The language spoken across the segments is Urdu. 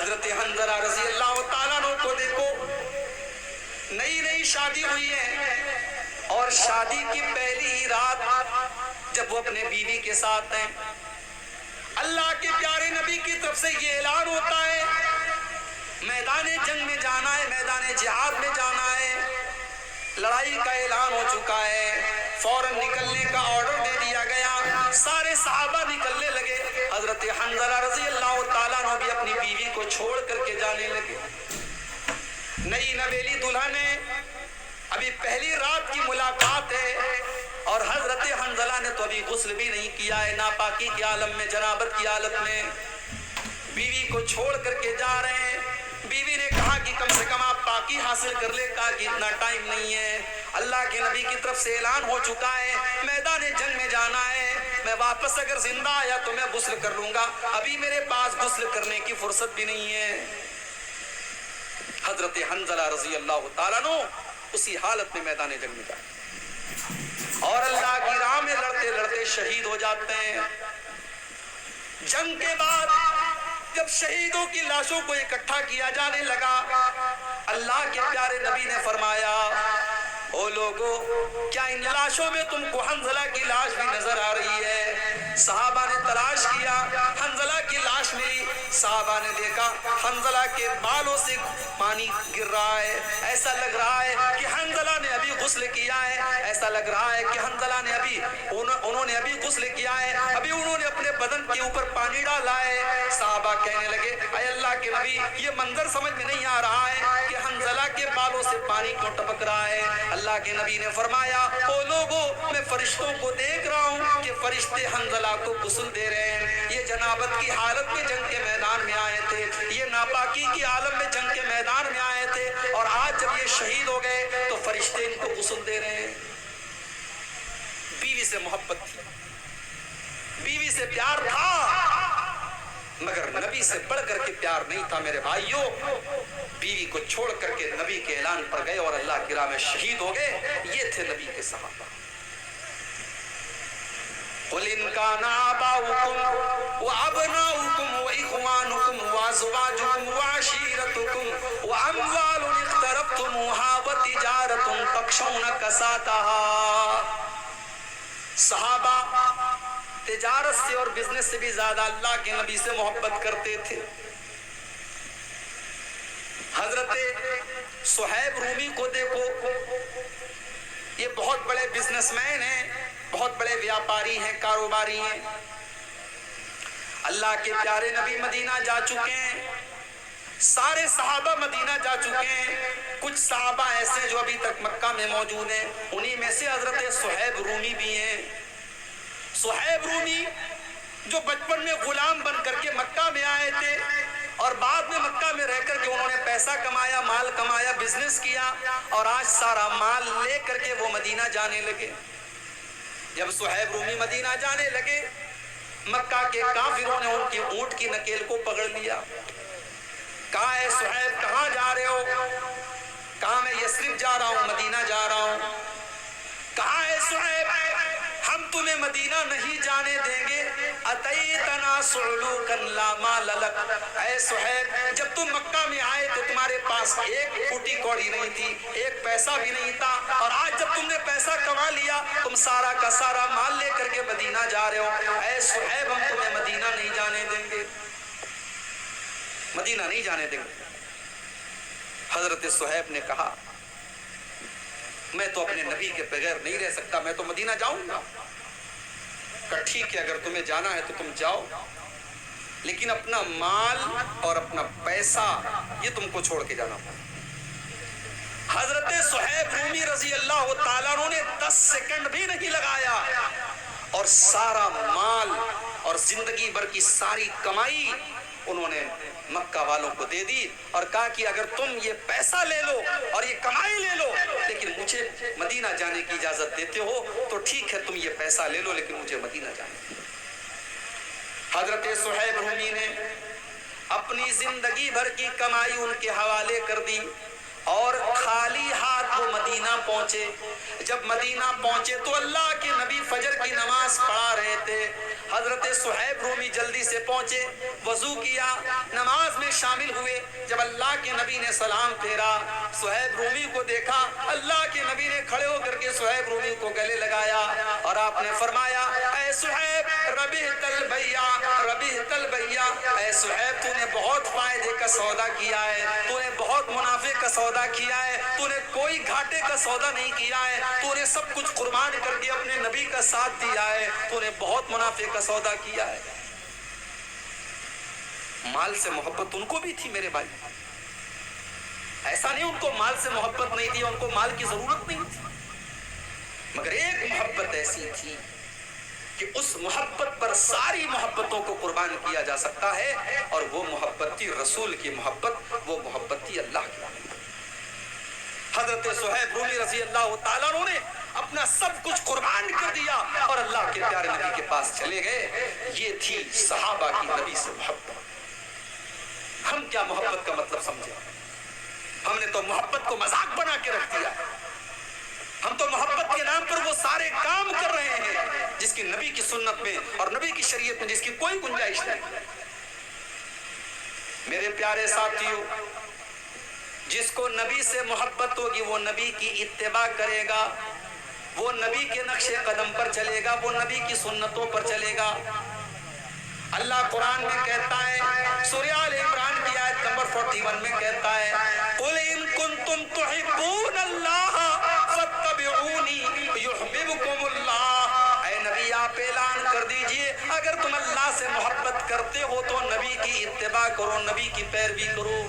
حضرت حنظلہ رضی اللہ تعالیٰ عنہ کو دیکھو، نئی نئی شادی ہوئی ہے اور شادی کی پہلی ہی رات جب وہ اپنے بیوی کے ساتھ ہیں، اللہ کے پیارے نبی کی طرف سے یہ اعلان ہوتا ہے میدان جنگ میں جانا ہے، میدان جہاد میں جانا ہے، لڑائی کا اعلان ہو چکا ہے، فوراً نکلنے کا آرڈر دے دیا گیا، سارے صحابہ نکلنے لگے، حضرت حنظلہ رضی اللہ تعالیٰ عنہ بھی اپنی بیوی کو چھوڑ کر کے جانے لگے۔ نئی نویلی دلہن ہے، ابھی پہلی رات کی ملاقات ہے اور حضرت حنظلہ نے تو ابھی غسل بھی نہیں کیا ہے، ناپاکی کی عالم میں، جنابت کی حالت میں بیوی کو چھوڑ کر کے جا رہے ہیں۔ بیوی نے کہا کہ کم سے کم آپ پاکی حاصل کر لے، کہا کہ اتنا ٹائم نہیں ہے، اللہ کے نبی کی طرف سے اعلان ہو چکا ہے میدان جنگ میں جانا ہے، میں واپس اگر زندہ آیا تو میں غسل کر لوں گا، ابھی میرے پاس غسل کرنے کی فرصت بھی نہیں ہے۔ حضرت حنظلہ رضی اللہ تعالیٰ عنہ اسی حالت میں میدان جنگ میں جاتے اور اللہ کی راہ میں لڑتے لڑتے شہید ہو جاتے ہیں۔ جنگ کے بعد جب شہیدوں کی لاشوں کو اکٹھا کیا جانے لگا، اللہ کے پیارے نبی نے فرمایا، او لوگو، کیا ان لاشوں میں تم کو حنظلہ کی لاش بھی نظر آ رہی ہے؟ صحابہ نے تلاش کیا، حنظلہ کی لاش ملی، صحابہ نے دیکھا حنظلہ کے بالوں سے پانی گر رہا ہے، ایسا لگ رہا ہے کہ حنظلہ نے ابھی غسل کیا ہے، ایسا لگ رہا ہے کہ حنظلہ نے انہوں نے ابھی غسل کیا ہے، ابھی انہوں نے اپنے بدن کے اوپر پانی ڈالا ہے۔ صحابہ کہنے لگے، اے اللہ کے نبی، یہ منظر سمجھ میں نہیں آ رہا ہے کہ حنظلہ کے بالوں سے پانی کیوں ٹپک رہا ہے۔ اللہ کے نبی نے فرمایا، او لوگو، میں فرشتوں کو دیکھ رہا ہوں کہ فرشتے حنظلہ کو غسل دے رہے ہیں، یہ جنابت کی حالت میں جنگ کے میدان میں آئے تھے، یہ ناپاکی کی عالم میں جنگ کے میدان میں آئے تھے، اور آج جب یہ شہید ہو گئے تو فرشتے ان کو غسل دے رہے ہیں۔ بیوی سے محبت تھی، بیوی سے پیار تھا، مگر نبی سے بڑھ کر کے پیار نہیں تھا۔ میرے بھائیوں، بیوی کو چھوڑ کر کے نبی کے اعلان پر گئے اور اللہ کی راہ میں شہید ہو گئے، یہ تھے نبی کے صحابہ۔ قُلْ إِنْ كَانَ آبَاؤُكُمْ وَأَبْنَاؤُكُمْ وَإِخْوَانُكُمْ وَأَزْوَاجُكُمْ وَعَشِيرَتُكُمْ وَأَمْوَالٌ اقْتَرَفْتُمُوهَا وَتِجَارَةٌ تَخْشَوْنَ كَسَادَهَا۔ صحابہ تجارت سے اور بزنس سے بھی زیادہ اللہ کے نبی سے محبت کرتے تھے۔ حضرت صہیب رومی کو دیکھو، یہ بہت بڑے بزنس مین ہیں، بہت بڑے ویاپاری ہیں، کاروباری ہیں۔ اللہ کے پیارے نبی مدینہ جا چکے ہیں، سارے صحابہ مدینہ جا چکے ہیں، کچھ صحابہ ایسے جو ابھی تک مکہ میں موجود ہیں، انہی میں سے حضرت صہیب رومی بھی ہیں۔ صہیب رومی جو بچپن میں غلام بن کر کے مکہ میں آئے تھے اور بعد میں مکہ میں رہ کر کے انہوں نے پیسہ کمایا، مال کمایا، بزنس کیا، اور آج سارا مال لے کر کے وہ مدینہ جانے لگے۔ جب صہیب رومی مدینہ جانے لگے، مکہ کے کافروں نے ان کی اونٹ کی نکیل کو پکڑ لیا، کہا، اے صہیب کہاں جا رہے ہو؟ کہا، میں یثرب جا رہا ہوں، مدینہ جا رہا ہوں۔ کہا، اے صہیب ہم تمہیں مدینہ نہیں جانے دیں گے، اتیتنا صعلوکا لا مال لک۔ اے صہیب، جب تم مکہ میں آئے تو تمہارے پاس ایک پھوٹی کوڑی نہیں تھی، ایک پیسہ بھی نہیں تھا، اور آج جب تم نے پیسہ کما لیا، تم سارا کا سارا مال لے کر کے مدینہ جا رہے ہو۔ اے صہیب ہم تمہیں مدینہ نہیں جانے دیں گے، مدینہ نہیں جانے دیں گے۔ حضرت صہیب نے کہا، میں تو اپنے نبی کے بغیر نہیں رہ سکتا، میں تو مدینہ جاؤں گا۔ کہا، ٹھیک ہے، اگر تمہیں جانا ہے تو تم جاؤ، لیکن اپنا مال اور اپنا پیسہ یہ تم کو چھوڑ کے جانا پڑے۔ حضرت صہیب رومی رضی اللہ تعالیٰ عنہ نے 10 سیکنڈ بھی نہیں لگایا اور سارا مال اور زندگی بھر کی ساری کمائی انہوں نے مکہ والوں کو دے دی اور کہا کہ اگر تم یہ پیسہ لے لو اور یہ کمائی لے لو لیکن مجھے مدینہ جانے کی اجازت دیتے ہو تو ٹھیک ہے، تم یہ پیسہ لے لو لیکن مجھے مدینہ جانے دو۔ حضرت صہیب رومی نے اپنی زندگی بھر کی کمائی ان کے حوالے کر دی اور خالی ہاتھ وہ مدینہ پہنچے. جب مدینہ پہنچے تو اللہ کے نبی فجر کی نماز پڑھا رہے تھے. حضرت صہیب رومی جلدی سے پہنچے, وضو کیا, نماز میں شامل ہوئے. جب اللہ کے نبی نے سلام پھیرا, صہیب رومی کو دیکھا, اللہ کے نبی نے کھڑے ہو کر کے صہیب رومی کو گلے لگایا اور آپ نے فرمایا, اے صہیب ربحت البیع ربحت البیع, اے صہیب تو نے بہت فائدے کا سودا کیا ہے, تو نے بہت منافع کا سودا کیا ہے, تو نے کوئی گھاٹے کا سودا نہیں کیا ہے, تو نے سب کچھ قربان کر کے اپنے نبی کا ساتھ دیا ہے, تو نے بہت منافع کا سودا کیا ہے. مال سے محبت ان کو بھی تھی میرے بھائی, ایسا نہیں ان کو مال سے محبت نہیں تھی, ان کو مال کی ضرورت نہیں تھی, مگر ایک محبت ایسی تھی کہ اس محبت پر ساری محبتوں کو قربان کیا جا سکتا ہے, اور وہ محبت تھی رسول کی محبت, وہ محبت تھی اللہ کی محبت. حضرت صہیب رومی رضی اللہ تعالیٰ عنہ نے اپنا سب کچھ قربان کر دیا اور اللہ کے پیارے نبی کے پاس چلے گئے. یہ تھی صحابہ کی نبی سے محبت. ہم کیا محبت کا مطلب سمجھے؟ ہم نے تو محبت کو مذاق بنا کے رکھ دیا. ہم تو محبت کے نام پر وہ سارے کام کر رہے ہیں جس کی نبی کی سنت میں اور نبی کی شریعت میں جس کی کوئی گنجائش نہیں. میرے پیارے ساتھیوں, جس کو نبی سے محبت ہوگی وہ نبی کی اتباع کرے گا, وہ نبی کے نقش قدم پر چلے گا, وہ نبی کی سنتوں پر چلے گا. اللہ قرآن میں کہتا ہے, سورہ آل عمران کی آیت نمبر 41 میں کہتا ہے, قُلْ إِن كُنتُمْ تُحِبُّونَ اللَّهَ فَاتَّبِعُونِي يُحْبِبْكُمُ اللَّهُ. اے نبی آپ اعلان کر دیجئے, اگر تم اللہ سے محبت کرتے ہو تو نبی کی اتباع کرو, نبی کی پیروی کرو.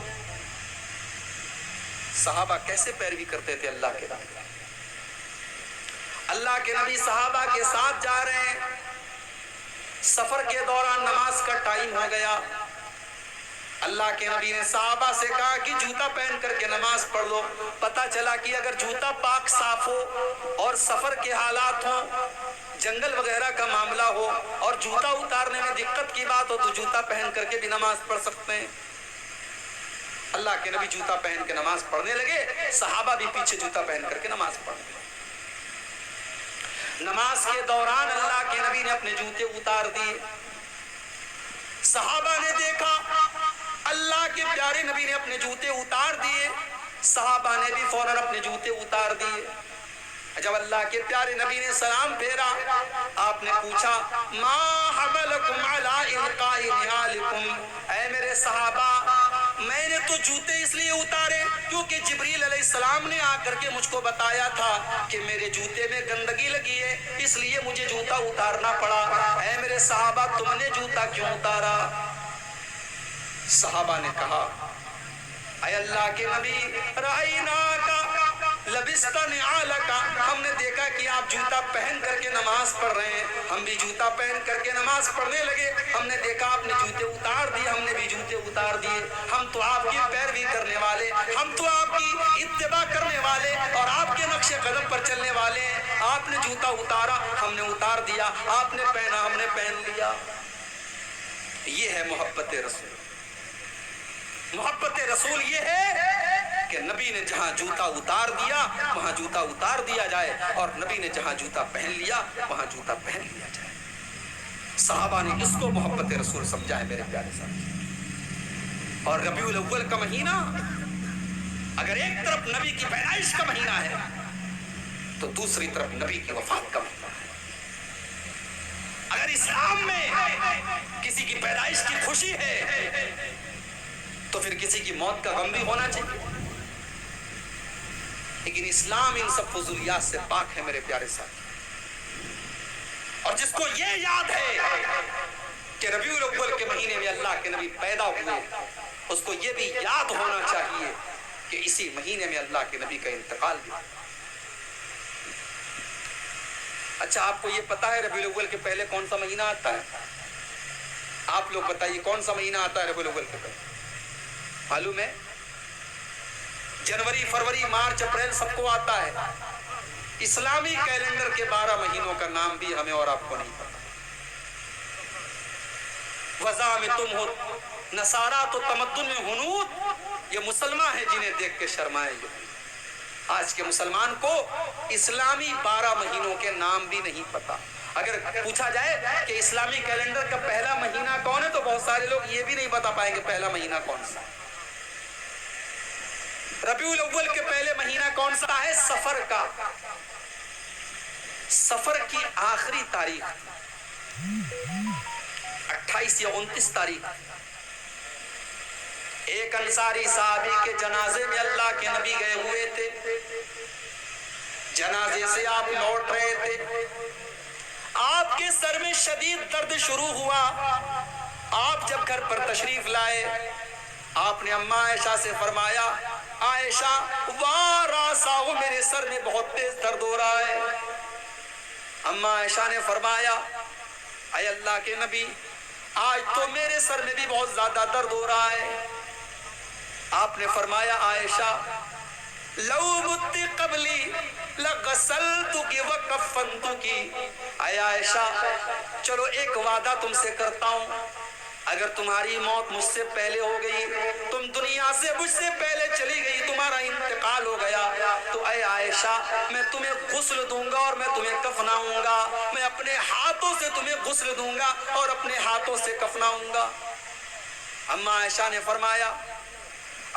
صحابہ کیسے پیروی کرتے تھے اللہ کے نبی؟ اللہ کے نبی صحابہ کے ساتھ جا رہے ہیں, سفر کے دوران نماز کا ٹائم ہو گیا. اللہ کے نبی نے صحابہ سے کہا کہ جوتا پہن کر کے نماز پڑھ لو. پتہ چلا کہ اگر جوتا پاک صاف ہو اور سفر کے حالات ہوں, جنگل وغیرہ کا معاملہ ہو اور جوتا اتارنے میں دقت کی بات ہو تو جوتا پہن کر کے بھی نماز پڑھ سکتے ہیں. اللہ کے نبی جوتا پہن کے نماز پڑھنے لگے, صحابہ بھی پیچھے جوتا پہن کر کے نماز پڑھنے لگے. نماز کے دوران اللہ کے نبی نے اپنے جوتے اتار دیے. صحابہ نے دیکھا اللہ کے پیارے نبی نے اپنے جوتے اتار دیے, صحابہ نے بھی فوراً اپنے جوتے اتار دیے. جب اللہ کے پیارے نبی نے سلام پھیرا, آپ نے پوچھا, ما حملکم علی القاء نعالکم, اے میرے صحابہ میں نے تو جوتے اس لیے اتارے کیونکہ جبریل علیہ السلام نے آ کر کے مجھ کو بتایا تھا کہ میرے جوتے میں گندگی لگی ہے, اس لیے مجھے جوتا اتارنا پڑا. اے میرے صحابہ تم نے جوتا کیوں اتارا؟ صحابہ نے کہا, اے اللہ کے نبی, رأیناکا لبست نعالکا, ہم نے دیکھا کہ آپ جوتا پہن کر کے نماز پڑھ رہے ہیں, ہم بھی جوتا پہن کر کے نماز پڑھنے لگے. ہم نے دیکھا آپ نے جوتے اتار دیے, ہم نے بھی جوتے اتار دیے. ہم تو آپ کی پیروی کرنے والے, ہم تو آپ کی اتباع کرنے والے اور آپ کے نقش قدم پر چلنے والے ہیں. آپ نے جوتا اتارا, ہم نے اتار دیا, آپ نے پہنا, ہم نے پہن لیا. یہ ہے محبت رسول. محبت رسول یہ ہے کہ نبی نے جہاں جوتا اتار دیا وہاں جوتا اتار دیا جائے, اور نبی نے جہاں جوتا پہن لیا وہاں جوتا پہن لیا جائے. صحابہ نے اس کو محبت رسول سمجھا ہے میرے پیارے ساتھ. اور ربیع الاول کا مہینہ اگر ایک طرف نبی کی پیدائش کا مہینہ ہے تو دوسری طرف نبی کی وفات کا مہینہ ہے. اگر اسلام میں کسی کی پیدائش کی خوشی ہے تو پھر کسی کی موت کا غم بھی ہونا چاہیے. لیکن اسلام ان سب فضولیات سے پاک ہے میرے پیارے ساتھ. اور جس کو یہ یاد ہے کہ ربیع الاول کے مہینے میں اللہ کے نبی پیدا ہوئے, اس کو یہ بھی یاد ہونا چاہیے کہ اسی مہینے میں اللہ کے نبی کا انتقال بھی. اچھا, آپ کو یہ پتا ہے ربیع الاول کے پہلے کون سا مہینہ آتا ہے؟ آپ لوگ بتائیے کون سا مہینہ آتا ہے ربیع الاول کے پہلے؟ معلوم ہے؟ جنوری, فروری, مارچ, اپریل سب کو آتا ہے. اسلامی کیلنڈر کے 12 مہینوں کا نام بھی ہمیں اور آپ کو نہیں پتا. وضع میں تم ہو نصارہ تو تمدن میں ہنود، یہ مسلمان ہیں جنہیں دیکھ کے شرمائے جو۔ آج کے مسلمان کو اسلامی 12 مہینوں کے نام بھی نہیں پتا۔ اگر پوچھا جائے کہ اسلامی کیلنڈر کا پہلا مہینہ کون ہے تو بہت سارے لوگ یہ بھی نہیں بتا پائیں گے پہلا مہینہ کون سا۔ ربیع الاول کے پہلے مہینہ کون سا ہے؟ سفر کا۔ سفر کی آخری تاریخ 28 یا 29 تاریخ، ایک انصاری صحابی کے جنازے میں اللہ کے نبی گئے ہوئے تھے، جنازے سے آپ لوٹ رہے تھے، آپ کے سر میں شدید درد شروع ہوا۔ آپ جب گھر پر تشریف لائے، آپ نے اماں عائشہ سے فرمایا، عائشہ واہ راسا، میرے سر میں بہت تیز درد ہو رہا ہے۔ اماں عائشہ نے فرمایا، اے اللہ کے نبی آج تو میرے سر میں بھی بہت زیادہ درد ہو رہا ہے۔ آپ نے فرمایا، عائشہ لو مت قبلی لغسلتک وکفنتک، اے عائشہ چلو ایک وعدہ تم سے کرتا ہوں، اگر تمہاری موت مجھ سے پہلے ہو گئی، تم دنیا سے مجھ سے پہلے چلی گئی، تمہارا انتقال ہو گیا، تو اے عائشہ میں تمہیں غسل دوں گا اور میں تمہیں کفناؤں گا، میں اپنے ہاتھوں سے تمہیں غسل دوں گا اور اپنے ہاتھوں سے کفناؤں گا۔ اماں عائشہ نے فرمایا،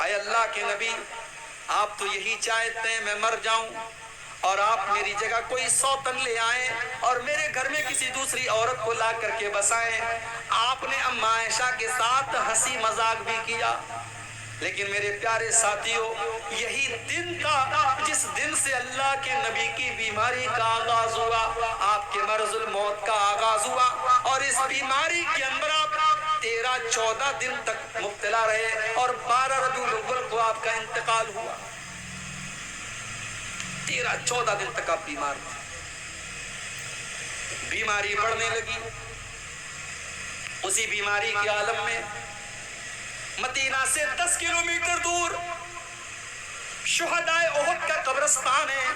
اے اللہ کے نبی آپ تو یہی چاہتے ہیں میں مر جاؤں اور آپ میری جگہ کوئی سوتن لے آئیں اور میرے گھر میں کسی دوسری عورت کو لا کر کے بسائیں۔ آپ نے اماں عائشہ کے ساتھ ہنسی مذاق بھی کیا، لیکن میرے پیارے ساتھیوں یہی دن تھا جس دن سے اللہ کے نبی کی بیماری کا آغاز ہوا، آپ کے مرض الموت کا آغاز ہوا، اور اس بیماری کے اندر آپ 13-14 دن تک مبتلا رہے اور 12 ربیع الاول کو آپ کا انتقال ہوا۔ 13-14 دن تک آپ بیمار تھے، بیماری بڑھنے لگی۔ اسی بیماری کے عالم میں مدینہ سے 10 کلومیٹر دور شہدائے احد کا قبرستان ہے۔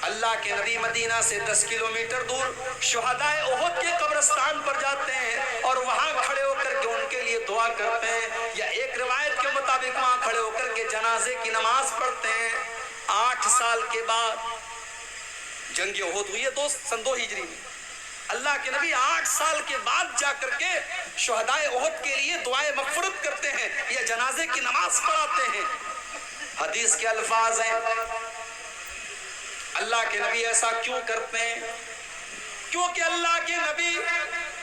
اللہ کے نبی مدینہ سے 10 کلومیٹر دور شہدائے احد کے قبرستان پر جاتے ہیں اور وہاں کھڑے ہو کر کے ان کے لیے دعا کرتے ہیں، یا ایک روایت کے مطابق وہاں کھڑے ہو کر کے جنازے کی نماز پڑھتے ہیں۔ 8 سال کے بعد جنگ احد ہوئی ہے سن 2 ہجری میں، اللہ کے نبی 8 سال کے بعد جا کر کے شہدائے احد کے لیے دعائے مغفرت کرتے ہیں یا جنازے کی نماز پڑھاتے ہیں۔ حدیث کے الفاظ ہیں، اللہ کے نبی ایسا کیوں کرتے ہیں؟ کیونکہ اللہ کے نبی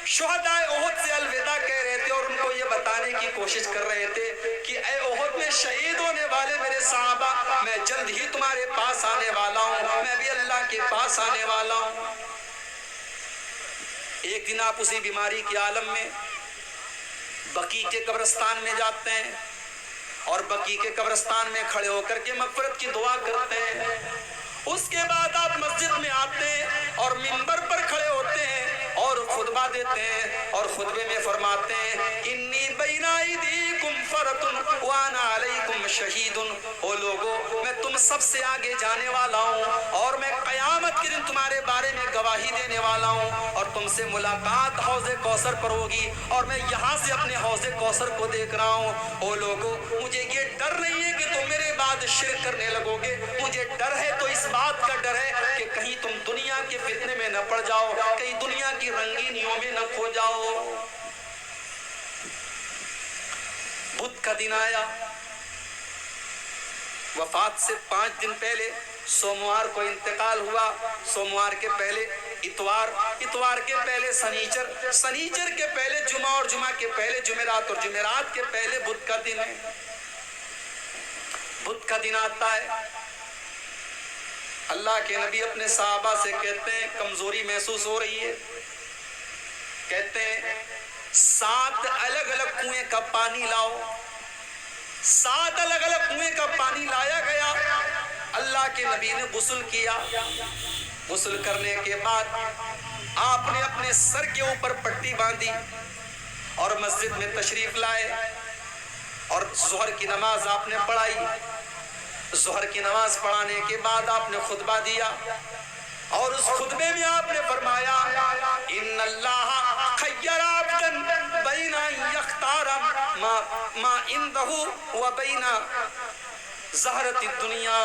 شہدائے احد سے الوداع کہہ رہے تھے اور ان کو یہ بتانے کی کوشش کر رہے تھے کہ اے احد میں شہید ہونے والے میرے صحابہ، میں جلد ہی تمہارے پاس آنے والا ہوں، میں بھی اللہ کے پاس آنے والا ہوں۔ ایک دن آپ اسی بیماری کے عالم میں بقیع کے قبرستان میں جاتے ہیں اور بقیع کے قبرستان میں کھڑے ہو کر کے مغفرت کی دعا کرتے ہیں۔ اس کے بعد آپ مسجد میں آتے ہیں اور منبر پر کھڑے ہوتے ہیں اور خطبہ دیتے ہیں اور خطبے میں فرماتے ہیں، انی بین ایدیکم فرۃ وانا علیکم شہید، او لوگو میں تم سب سے آگے جانے والا ہوں اور میں قیامت کے دن تمہارے بارے میں گواہی دینے والا ہوں اور تم سے ملاقات حوض کوثر پر ہوگی اور میں یہاں سے اپنے حوض کوثر کو دیکھ رہا ہوں۔ او لوگو مجھے یہ ڈر نہیں ہے کہ تم میرے بعد شرک کرنے لگو گے، مجھے ڈر ہے تو اس بات کا ڈر ہے کہ کہیں تم دنیا کے فتنے میں نہ پڑ جاؤ، کہیں دنیا کی رنگینیوں میں نہ کھو جاؤ۔ بدھ کا دن آیا، وفات سے 5 دن پہلے سوموار کو انتقال ہوا، سوموار کے پہلے اتوار، اتوار کے پہلے سنیچر، سنیچر کے پہلے جمعہ اور جمعہ کے پہلے جمعرات اور جمعرات کے پہلے بدھ کا دن ہے۔ بدھ کا دن آتا ہے، اللہ کے نبی اپنے صحابہ سے کہتے ہیں کمزوری محسوس ہو رہی ہے، کہتے ہیں 7 الگ الگ کنویں کا پانی لاؤ۔ 7 الگ الگ کنویں کا پانی لایا گیا، اللہ کے نبی نے غسل کیا۔ غسل کرنے کے بعد آپ نے اپنے سر کے اوپر پٹی باندھی اور مسجد میں تشریف لائے اور ظہر کی نماز آپ نے پڑھائی۔ ظہر کی نماز پڑھانے کے بعد آپ نے خطبہ دیا اور اس خطبے میں آپ نے فرمایا، ان اللہ خیر عبدا بین ان یختار ما عنده وبین زہرۃ الدنیا.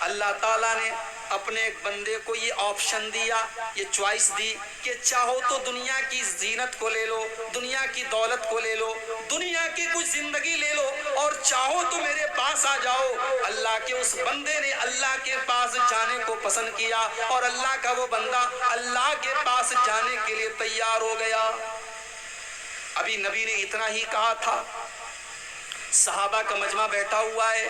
اللہ تعالیٰ نے اپنے ایک بندے کو یہ آپشن دیا، یہ چوائس دی کہ چاہو تو دنیا کی زینت کو لے لو، دنیا کی دولت کو لے لو، دنیا کی کچھ زندگی لے لو، اور چاہو تو میرے پاس آ جاؤ. اللہ کے اس بندے نے اللہ کے پاس جانے کو پسند کیا، اور اللہ کا وہ بندہ اللہ کے پاس جانے کے لیے تیار ہو گیا. ابھی نبی نے اتنا ہی کہا تھا، صحابہ کا مجمع بیٹھا ہوا ہے،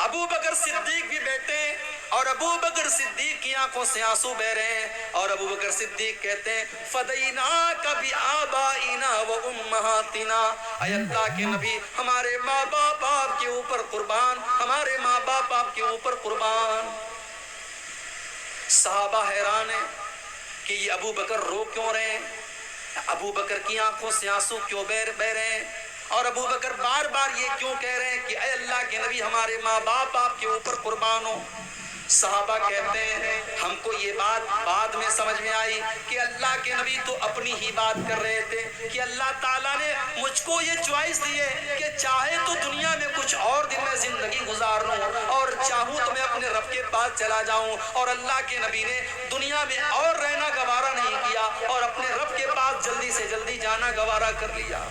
ابو بکر صدیق بھی بیٹھے ہیں، اور ابو بکر صدیق کی آنکھوں سے آنسو بہ رہے ہیں، اور ابو بکر صدیق کہتے ہیں فدیناک بآبائنا وامہاتنا. اے اللہ کے نبی، ہمارے ماں باپ آپ کے اوپر قربان، ہمارے ماں باپ آپ کے اوپر قربان. صحابہ حیران ہیں کہ یہ ابو بکر رو کیوں رہے ہیں، ابو بکر کی آنکھوں سے آنسو کیوں بہ رہے ہیں، اور ابو بکر بار بار یہ کیوں کہہ رہے ہیں کہ اے اللہ کے نبی ہمارے ماں باپ آپ کے اوپر قربان ہو. صحابہ کہتے ہیں ہم کو یہ بات بعد میں سمجھ میں آئی کہ اللہ کے نبی تو اپنی ہی بات کر رہے تھے کہ اللہ تعالیٰ نے مجھ کو یہ چوائس دی ہے کہ چاہے تو دنیا میں کچھ اور دن میں زندگی گزار لوں، اور چاہوں تو میں اپنے رب کے پاس چلا جاؤں. اور اللہ کے نبی نے دنیا میں اور رہنا گوارا نہیں کیا، اور اپنے رب کے پاس جلدی سے جلدی جانا گوارا کر لیا.